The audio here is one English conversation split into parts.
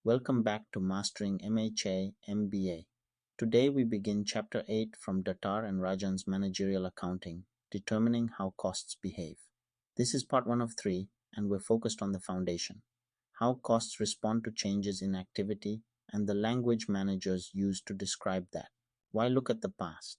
Welcome back to Mastering MHA MBA. Today we begin Chapter 8 from Datar and Rajan's Managerial Accounting, Determining How Costs Behave. This is part 1 of 3, and we're focused on the foundation, how costs respond to changes in activity, and the language managers use to describe that. Why look at the past?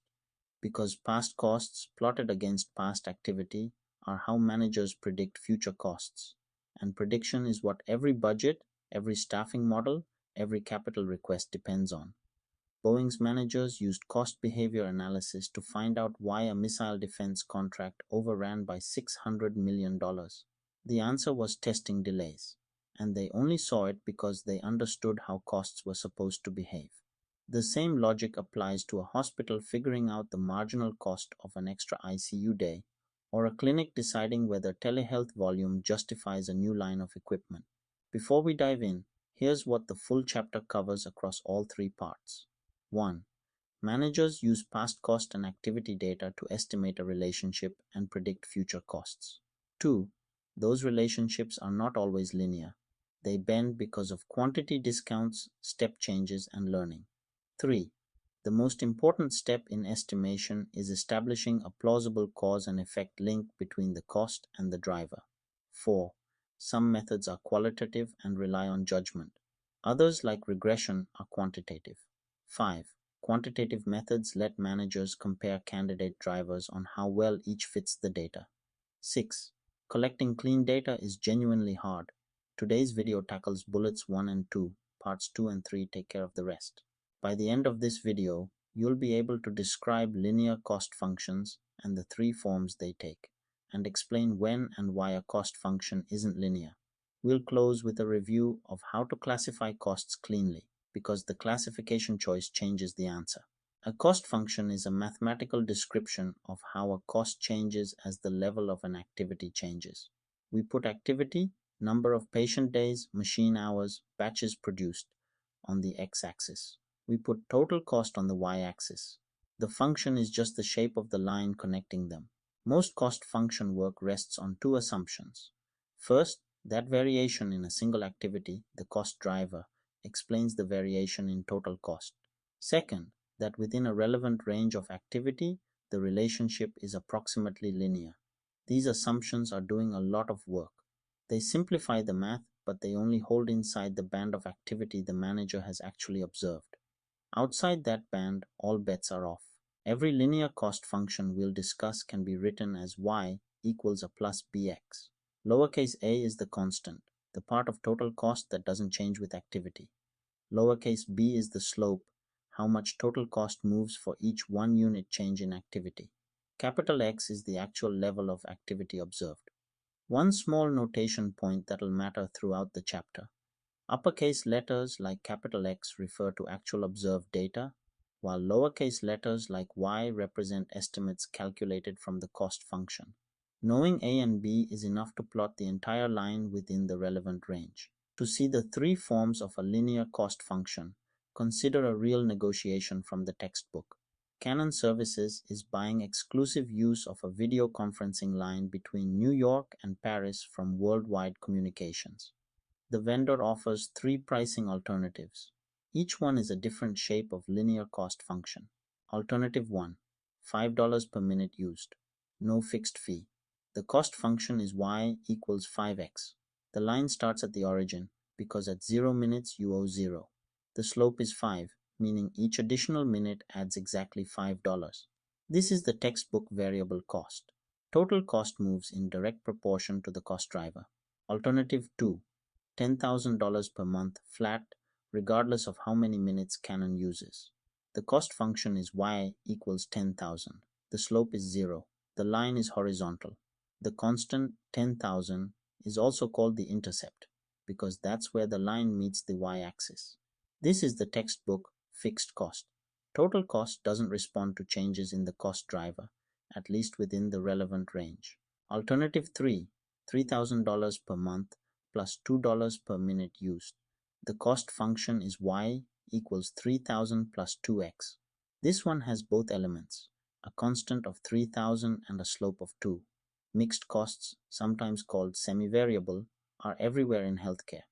Because past costs plotted against past activity are how managers predict future costs. And prediction is what every budget, every staffing model, every capital request depends on. Boeing's managers used cost behavior analysis to find out why a missile defense contract overran by $600 million. The answer was testing delays, and they only saw it because they understood how costs were supposed to behave. The same logic applies to a hospital figuring out the marginal cost of an extra ICU day, or a clinic deciding whether telehealth volume justifies a new line of equipment. Before we dive in, here's what the full chapter covers across all 3 parts. 1. Managers use past cost and activity data to estimate a relationship and predict future costs. 2. Those relationships are not always linear. They bend because of quantity discounts, step changes, and learning. 3. The most important step in estimation is establishing a plausible cause and effect link between the cost and the driver. 4. Some methods are qualitative and rely on judgment. Others, like regression, are quantitative. 5. Quantitative methods let managers compare candidate drivers on how well each fits the data. 6. Collecting clean data is genuinely hard. Today's video tackles bullets 1 and 2. Parts 2 and 3 take care of the rest. By the end of this video, you'll be able to describe linear cost functions and the 3 forms they take, and explain when and why a cost function isn't linear. We'll close with a review of how to classify costs cleanly, because the classification choice changes the answer. A cost function is a mathematical description of how a cost changes as the level of an activity changes. We put activity, number of patient days, machine hours, batches produced, on the x-axis. We put total cost on the y-axis. The function is just the shape of the line connecting them. Most cost function work rests on 2 assumptions. First, that variation in a single activity, the cost driver, explains the variation in total cost. Second, that within a relevant range of activity, the relationship is approximately linear. These assumptions are doing a lot of work. They simplify the math, but they only hold inside the band of activity the manager has actually observed. Outside that band, all bets are off. Every linear cost function we'll discuss can be written as y equals a plus bx. Lowercase a is the constant, the part of total cost that doesn't change with activity. Lowercase b is the slope, how much total cost moves for each 1 unit change in activity. Capital X is the actual level of activity observed. One small notation point that'll matter throughout the chapter. Uppercase letters like capital X refer to actual observed data, while lowercase letters like y represent estimates calculated from the cost function. Knowing A and B is enough to plot the entire line within the relevant range. To see the 3 forms of a linear cost function, consider a real negotiation from the textbook. Canon Services is buying exclusive use of a video conferencing line between New York and Paris from Worldwide Communications. The vendor offers 3 pricing alternatives. Each one is a different shape of linear cost function. Alternative 1, $5 per minute used. No fixed fee. The cost function is y equals 5x. The line starts at the origin, because at 0 minutes you owe 0. The slope is 5, meaning each additional minute adds exactly $5. This is the textbook variable cost. Total cost moves in direct proportion to the cost driver. Alternative 2, $10,000 per month flat, regardless of how many minutes Canon uses. The cost function is y equals 10,000. The slope is 0. The line is horizontal. The constant 10,000 is also called the intercept, because that's where the line meets the y-axis. This is the textbook fixed cost. Total cost doesn't respond to changes in the cost driver, at least within the relevant range. Alternative 3, $3,000 per month plus $2 per minute used. The cost function is y equals 3,000 plus 2x. This one has both elements, a constant of 3,000 and a slope of 2. Mixed costs, sometimes called semi-variable, are everywhere in healthcare.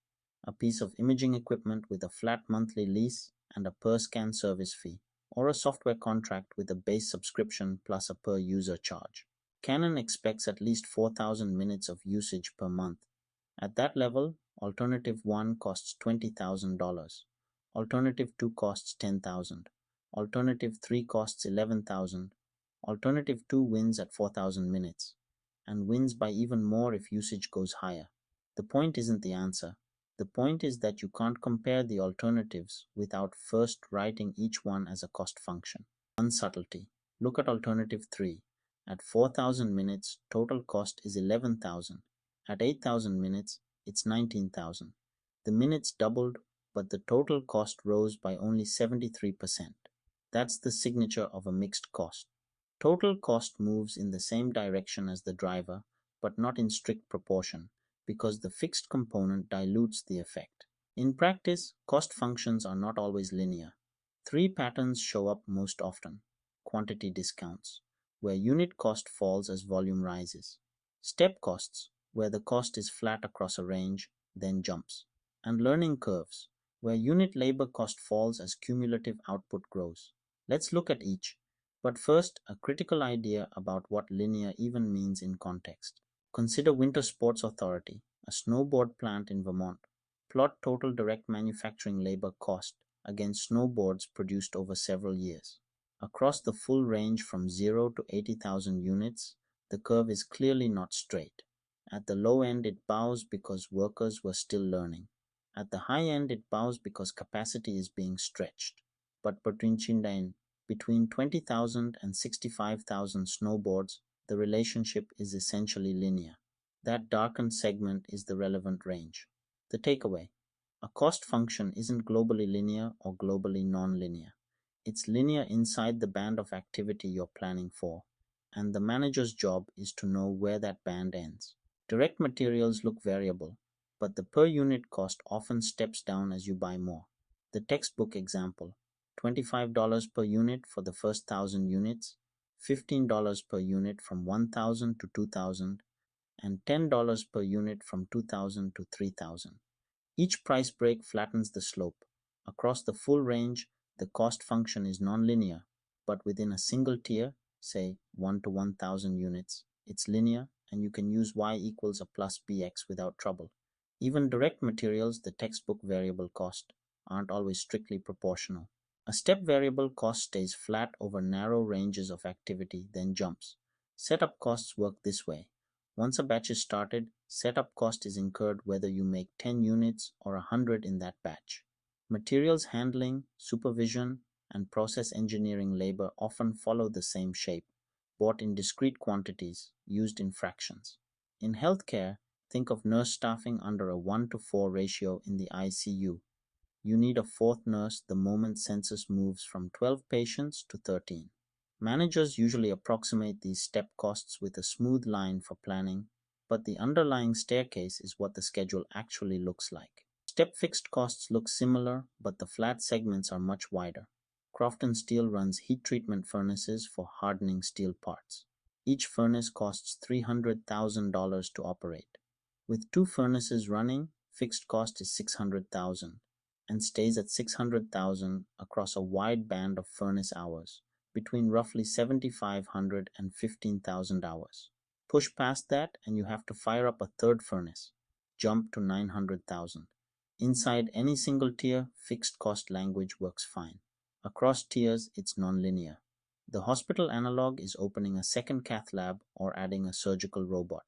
a piece of imaging equipment with a flat monthly lease and a per scan service fee, or a software contract with a base subscription plus a per user charge. Canon expects at least 4,000 minutes of usage per month. At that level, Alternative 1 costs $20,000. Alternative 2 costs $10,000. Alternative 3 costs $11,000. Alternative 2 wins at 4,000 minutes, and wins by even more if usage goes higher. The point isn't the answer. The point is that you can't compare the alternatives without first writing each one as a cost function. One subtlety. Look at Alternative 3. At 4,000 minutes, total cost is 11,000. At 8,000 minutes, it's 19,000. The minutes doubled, but the total cost rose by only 73%. That's the signature of a mixed cost. Total cost moves in the same direction as the driver, but not in strict proportion, because the fixed component dilutes the effect. In practice, cost functions are not always linear. Three patterns show up most often. Quantity discounts, where unit cost falls as volume rises. Step costs, where the cost is flat across a range, then jumps. And learning curves, where unit labor cost falls as cumulative output grows. Let's look at each. But first, a critical idea about what linear even means in context. Consider Winter Sports Authority, a snowboard plant in Vermont. Plot total direct manufacturing labor cost against snowboards produced over several years. Across the full range from 0 to 80,000 units, the curve is clearly not straight. At the low end, it bows because workers were still learning. At the high end, it bows because capacity is being stretched. But between 20,000 and 65,000 snowboards, the relationship is essentially linear. That darkened segment is the relevant range. The takeaway: a cost function isn't globally linear or globally nonlinear. It's linear inside the band of activity you're planning for, and the manager's job is to know where that band ends. Direct materials look variable, but the per unit cost often steps down as you buy more. The textbook example: $25 per unit for the first 1,000 units, $15 per unit from 1,000 to 2,000, and $10 per unit from 2,000 to 3,000. Each price break flattens the slope. Across the full range, the cost function is nonlinear, but within a single tier, say 1 to 1,000 units, it's linear, and you can use y equals a plus bx without trouble. Even direct materials, the textbook variable cost, aren't always strictly proportional. A step variable cost stays flat over narrow ranges of activity, then jumps. Setup costs work this way. Once a batch is started, setup cost is incurred whether you make 10 units or 100 in that batch. Materials handling, supervision, and process engineering labor often follow the same shape, bought in discrete quantities, used in fractions. In healthcare, think of nurse staffing under a 1:4 ratio in the ICU. You need a fourth nurse the moment census moves from 12 patients to 13. Managers usually approximate these step costs with a smooth line for planning, but the underlying staircase is what the schedule actually looks like. Step fixed costs look similar, but the flat segments are much wider. Crofton Steel runs heat treatment furnaces for hardening steel parts. Each furnace costs $300,000 to operate. With 2 furnaces running, fixed cost is $600,000 and stays at $600,000 across a wide band of furnace hours, between roughly 7,500 and 15,000 hours. Push past that and you have to fire up a third furnace, jump to 900,000. Inside any single tier, fixed cost language works fine. Across tiers, it's nonlinear. The hospital analog is opening a second cath lab or adding a surgical robot.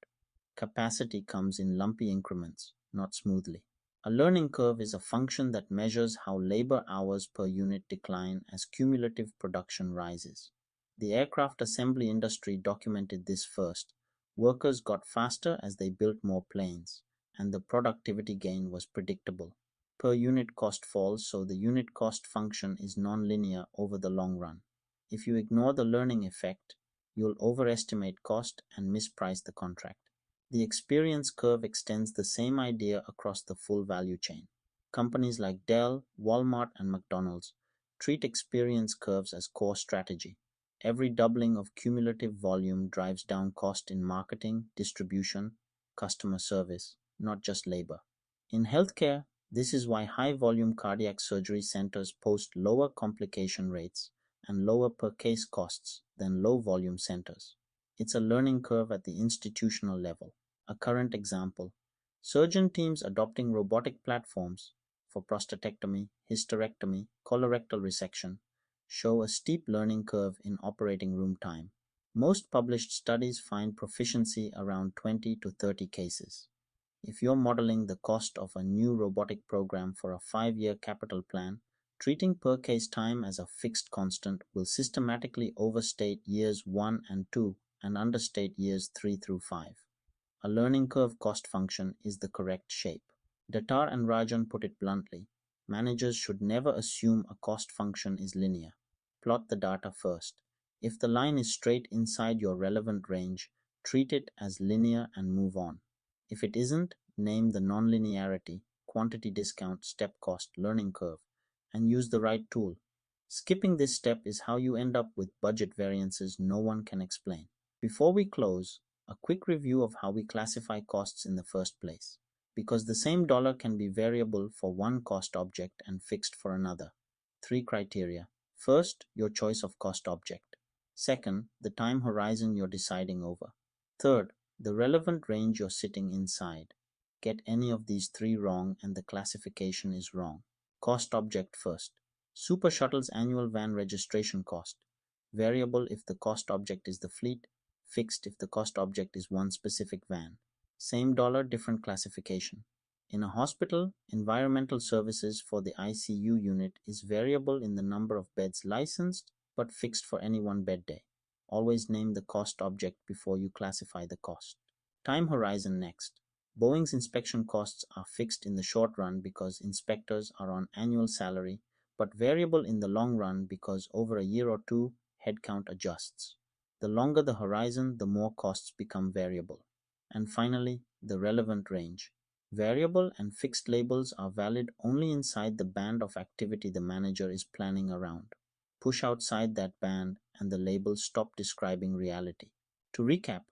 Capacity comes in lumpy increments, not smoothly. A learning curve is a function that measures how labor hours per unit decline as cumulative production rises. The aircraft assembly industry documented this first. Workers got faster as they built more planes, and the productivity gain was predictable. Per unit cost falls, so the unit cost function is nonlinear over the long run. If you ignore the learning effect, you'll overestimate cost and misprice the contract. The experience curve extends the same idea across the full value chain. Companies like Dell, Walmart, and McDonald's treat experience curves as core strategy. Every doubling of cumulative volume drives down cost in marketing, distribution, customer service, not just labor. In healthcare, This is why high-volume cardiac surgery centers post lower complication rates and lower per-case costs than low-volume centers. It's a learning curve at the institutional level. A current example: surgeon teams adopting robotic platforms for prostatectomy, hysterectomy, colorectal resection show a steep learning curve in operating room time. Most published studies find proficiency around 20 to 30 cases. If you're modeling the cost of a new robotic program for a 5-year capital plan, treating per case time as a fixed constant will systematically overstate years 1 and 2 and understate years 3 through 5. A learning curve cost function is the correct shape. Datar and Rajan put it bluntly: managers should never assume a cost function is linear. Plot the data first. If the line is straight inside your relevant range, treat it as linear and move on. If it isn't, name the nonlinearity, quantity discount, step cost, learning curve, and use the right tool. Skipping this step is how you end up with budget variances no one can explain. Before we close, a quick review of how we classify costs in the first place. Because the same dollar can be variable for one cost object and fixed for another. 3 criteria. First, your choice of cost object. Second, the time horizon you're deciding over. Third, the relevant range you're sitting inside. Get any of these 3 wrong and the classification is wrong. Cost object first. Super Shuttle's annual van registration cost. Variable if the cost object is the fleet, fixed if the cost object is one specific van. Same dollar, different classification. In a hospital, environmental services for the ICU unit is variable in the number of beds licensed, but fixed for any one bed day. Always name the cost object before you classify the cost. Time horizon next. Boeing's inspection costs are fixed in the short run because inspectors are on annual salary, but variable in the long run because over a year or two, headcount adjusts. The longer the horizon, the more costs become variable. And finally, the relevant range. Variable and fixed labels are valid only inside the band of activity the manager is planning around. Push outside that band and the labels stop describing reality. To recap,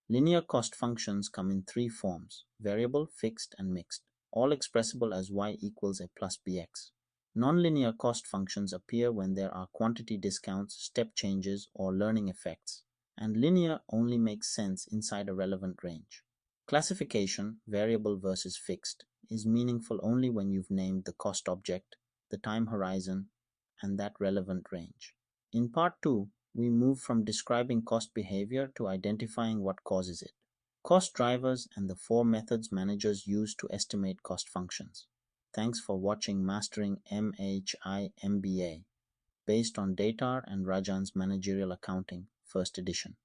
linear cost functions come in 3 forms: variable, fixed, and mixed, all expressible as y equals a plus bx. Nonlinear cost functions appear when there are quantity discounts, step changes, or learning effects, and linear only makes sense inside a relevant range. Classification, variable versus fixed, is meaningful only when you've named the cost object, the time horizon, and that relevant range. In part 2, we move from describing cost behavior to identifying what causes it. Cost drivers and the 4 methods managers use to estimate cost functions. Thanks for watching Mastering MHA MBA, based on Datar and Rajan's Managerial Accounting, first edition.